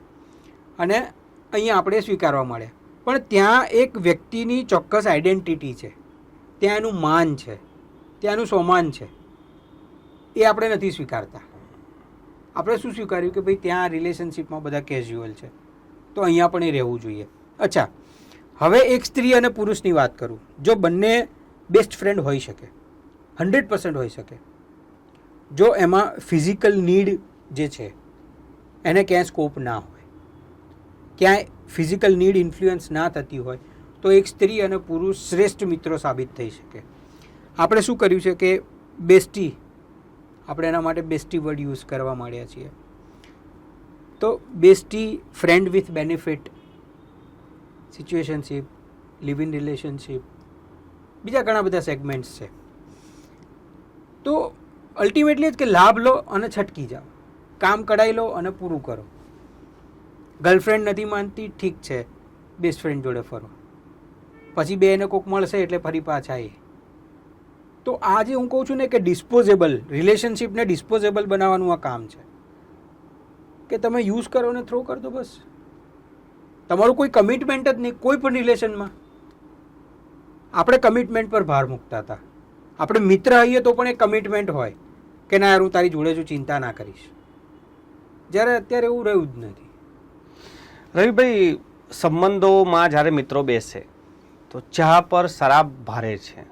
અને અહીંયા આપણે સ્વીકારવા મળ્યા. પણ ત્યાં એક વ્યક્તિની ચોક્કસ આઈડેન્ટિટી છે, ત્યાં એનું માન છે, ત્યાંનું સ્વમાન છે, એ આપણે નથી સ્વીકારતા. આપણે શું સ્વીકાર્યું કે ભાઈ ત્યાં રિલેશનશીપમાં બધા કેઝ્યુઅલ છે તો અહીંયા પણ એ રહેવું જોઈએ. અચ્છા, હવે એક સ્ત્રી અને પુરુષની વાત કરું. જો બંને બેસ્ટ ફ્રેન્ડ હોઈ શકે, 100% હોઈ શકે, જો એમાં ફિઝિકલ નીડ જે છે એને ક્યાંય સ્કોપ ના હોય, ક્યાંય ફિઝિકલ નીડ ઇન્ફ્લુઅન્સ ના થતી હોય, તો એક સ્ત્રી અને પુરુષ શ્રેષ્ઠ મિત્રો સાબિત થઈ શકે. આપણે શું કર્યું છે કે બેસ્ટી, આપણે એના માટે બેસ્ટી વર્ડ યુઝ કરવા માંડ્યા છીએ. તો bestie, friend with benefit, situationship, live in relationship, બીજા ઘણા બધા સેગમેન્ટ્સ છે. તો અલ્ટિમેટલી જ કે લાભ લો અને છટકી જાઓ, કામ કઢાઈ લો અને પૂરું કરો. ગર્લફ્રેન્ડ નથી માનતી, ઠીક છે, બેસ્ટ ફ્રેન્ડ જોડે ફરો, પછી બે એને કોક મળશે એટલે ફરી પાછા એ. તો આ જે હું કહું છું ને કે ડિસ્પોઝેબલ રિલેશનશીપને ડિસ્પોઝેબલ બનાવવાનું આ કામ છે કે તમે યુઝ કરો ને થ્રો કરી દો બસ. તમારું કોઈ કમિટમેન્ટ જ નહીં કોઈ પણ રિલેશનમાં. આપણે કમિટમેન્ટ પર ભાર મૂકતા હતા. આપણે મિત્ર હોઈએ તો પણ એક કમિટમેન્ટ હોય કે ના યાર હું તારી જોડે છું, ચિંતા ના કરીશ. જ્યારે અત્યારે એવું રહ્યું જ નથી. રવિભાઈ, સંબંધોમાં જ્યારે મિત્રો બેસે તો ચા પર શરાબ ભારે છે,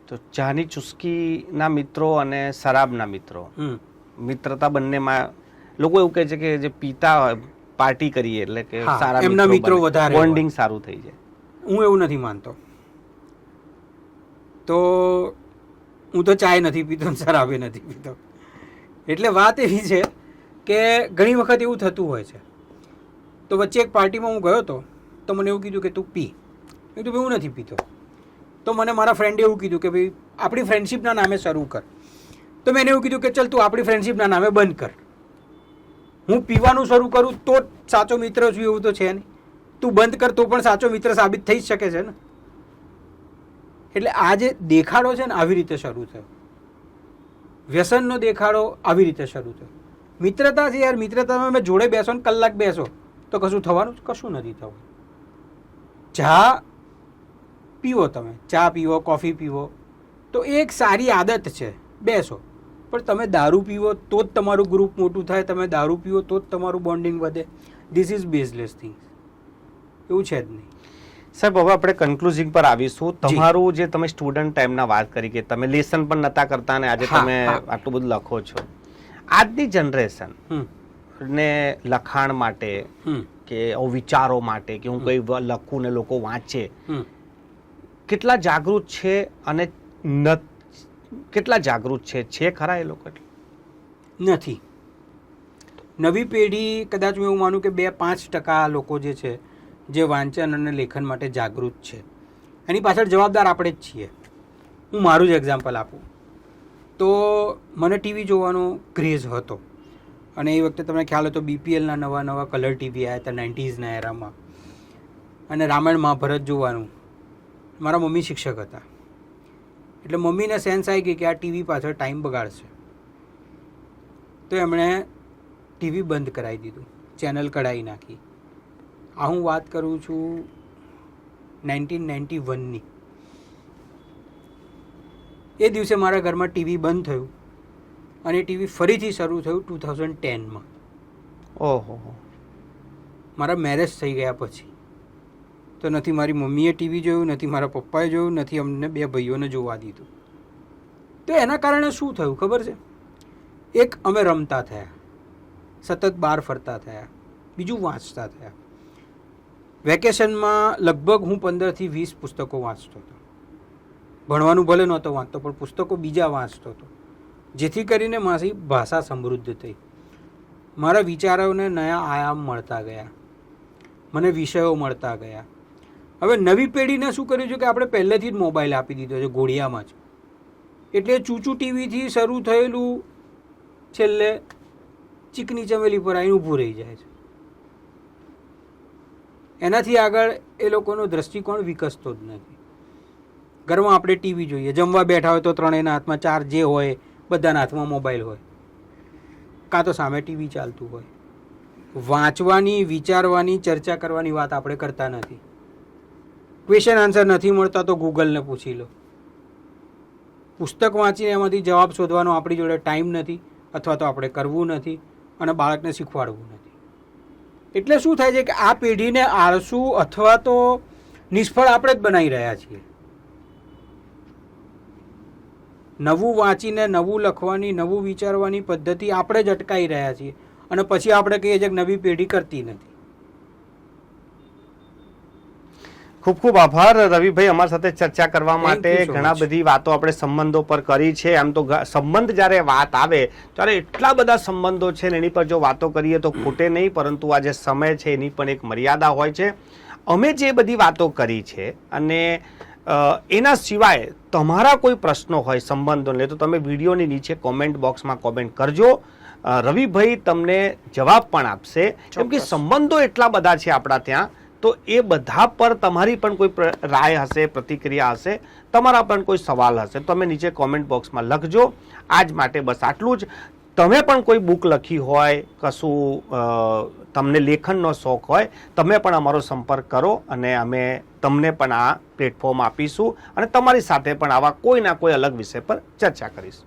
તો ચાની ચુસ્કીના મિત્રો અને શરાબના મિત્રો, મિત્રતા બંનેમાં લોકો એવું કહે છે કે જે પીતા હોય પાર્ટી કરીએ એટલે કે સારા એમના મિત્રો વધારે, બોન્ડિંગ સારું થઈ જાય. હું એવું નથી માનતો. તો હું તો ચાય નથી પીતો, શરાબે નથી પીતો. એટલે વાત એવી છે કે ઘણી વખત એવું થતું હોય છે. તો વચ્ચે એક પાર્ટીમાં હું ગયો હતો તો મને એવું કીધું કે તું પી. મેં કીધું ભાઈ હું નથી પીતો. તો મને મારા ફ્રેન્ડે એવું કીધું કે ભાઈ આપણી ફ્રેન્ડશીપના નામે શરૂ કર. તો મેં એને એવું કીધું કે ચલ તું આપણી ફ્રેન્ડશીપના નામે બંધ કર. હું પીવાનું શરૂ કરું તો સાચો મિત્ર છું એવું તો છે નહીં. તું બંધ કર તો પણ સાચો મિત્ર સાબિત થઈ જ શકે છે ને. એટલે આ જે દેખાડો છે ને આવી રીતે શરૂ થયો, વ્યસનનો દેખાડો આવી રીતે શરૂ થયો. મિત્રતા છે યાર, મિત્રતામાં તમે જોડે બેસો ને કલાક બેસો તો કશું થવાનું કશું નથી થવું. ચા પીવો, તમે ચા પીવો, કોફી પીવો તો એ એક સારી આદત છે, બેસો. પણ તમે દારૂ પીવો તો જ તમારું ગ્રુપ મોટું થાય, તમે દારૂ પીવો તો જ તમારું બોન્ડિંગ વધે. This is baseless thing. એવું છે જ નહીં. સાહેબ, હવે આપણે કન્ક્લુઝિંગ પર આવીશું. તમારું જે તમે સ્ટુડન્ટ ટાઈમના વાત કરી કે તમે લેસન પણ નતા કરતા ને આજે તમે આટલું બધું લખો છો. આજની જનરેશન ને લખાણ માટે કે વિચારો માટે કે હું કઈ લખું ને લોકો વાંચે, કેટલા જાગૃત છે અને કેટલા જાગૃત છે ખરા એ લોકો? નથી. નવી પેઢી કદાચ હું એવું માનું કે 2-5% લોકો જે છે જે વાંચન અને લેખન માટે જાગૃત છે. એની પાછળ જવાબદાર આપણે જ છીએ. હું મારું જ એક્ઝામ્પલ આપું તો મને ટીવી જોવાનો ક્રેઝ હતો અને એ વખતે તમને ખ્યાલ હતો BPLના નવા કલર ટીવી આવ્યા હતા 90sના એરામાં, અને રામાયણ મહાભારત જોવાનું. મારા મમ્મી શિક્ષક હતા એટલે મમ્મીને સેન્સ આવી ગઈ કે આ ટીવી પાછળ ટાઈમ બગાડશે, તો એમણે ટીવી બંધ કરાવી દીધું, ચેનલ કઢાવી નાખી. આ હું વાત કરું છું 1991ની. એ દિવસે મારા ઘરમાં ટીવી બંધ થયું અને ટીવી ફરીથી શરૂ થયું 2010માં. ઓહો. મારા મેરેજ થઈ ગયા પછી તો નથી મારી મમ્મીએ ટીવી જોયું, નથી મારા પપ્પાએ જોયું, નથી અમને બે ભાઈઓને જોવા દીધું. તો એના કારણે શું થયું ખબર છે? એક, અમે રમતા થયા, સતત બહાર ફરતા થયા, બીજું વાંચતા થયા. વેકેશનમાં લગભગ હું 15થી 20 પુસ્તકો વાંચતો હતો. ભણવાનું ભલે નહોતો વાંચતો, પણ પુસ્તકો બીજા વાંચતો હતો, જેથી કરીને મારી ભાષા સમૃદ્ધ થઈ, મારા વિચારોને નયા આયામ મળતા ગયા, મને વિષયો મળતા ગયા. હવે નવી પેઢીને શું કર્યું છે કે આપણે પહેલેથી જ મોબાઈલ આપી દીધો છે ઘોડિયામાં જ, એટલે ચૂચું ટીવીથી શરૂ થયેલું છેલ્લે ચીકની ચમેલી પર આવીને ઊભું રહી જાય છે. એનાથી આગળ એ લોકોનો દૃષ્ટિકોણ વિકસતો જ નથી. ઘરમાં આપણે ટીવી જોઈએ, જમવા બેઠા હોય તો ત્રણેયના હાથમાં ચાર જે હોય બધાના હાથમાં મોબાઈલ હોય, કાં તો સામે ટીવી ચાલતું હોય. વાંચવાની, વિચારવાની, ચર્ચા કરવાની વાત આપણે કરતા નથી. ક્વેશ્ચન આન્સર નથી મળતા તો ગૂગલને પૂછી લો. પુસ્તક વાંચીને એમાંથી જવાબ શોધવાનો આપણી જોડે ટાઈમ નથી, અથવા તો આપણે કરવું નથી અને બાળકને શીખવાડવું નથી. એટલે શું થાય છે કે આ પેઢીને આળસુ અથવા તો નિષ્ફળ આપણે જ બનાવી રહ્યા છીએ. નવું વાંચીને નવું લખવાની, નવું વિચારવાની પદ્ધતિ આપણે જ અટકાવી રહ્યા છીએ અને પછી આપણે કહીએ છીએ કે નવી પેઢી કરતી નથી. ખૂબ ખૂબ આભાર રવિભાઈ અમારી સાથે ચર્ચા કરવા માટે. Thank you so ઘણા much. બધી વાતો આપણે સંબંધો પર કરી છે. આમ તો સંબંધ જ્યારે વાત આવે ત્યારે એટલા બધા સંબંધો છે ને એની પર જો વાતો કરીએ તો ખૂટે નહીં, પરંતુ આ જે સમય છે એની પણ એક મર્યાદા હોય છે. અમે જે બધી વાતો કરી છે અને એના સિવાય તમારા કોઈ પ્રશ્નો હોય સંબંધોને તો તમે વિડીયોની નીચે કોમેન્ટ બોક્સમાં કોમેન્ટ કરજો. રવિભાઈ તમને જવાબ પણ આપશે, કેમ કે સંબંધો એટલા બધા છે આપણા ત્યાં, તો એ બધા પર તમારી પણ કોઈ રાય હશે, પ્રતિક્રિયા હશે, તમારા પણ કોઈ સવાલ હશે, તો તમે નીચે કોમેન્ટ બોક્સમાં લખજો. આજ માટે બસ આટલું જ. તમે પણ કોઈ બુક લખી હોય, કશું તમને લેખનનો શોખ હોય, તમે પણ અમારો સંપર્ક કરો અને અમે તમને પણ આ પ્લેટફોર્મ આપીશું અને તમારી સાથે પણ આવા કોઈ ના કોઈ અલગ વિષય પર ચર્ચા કરીશું.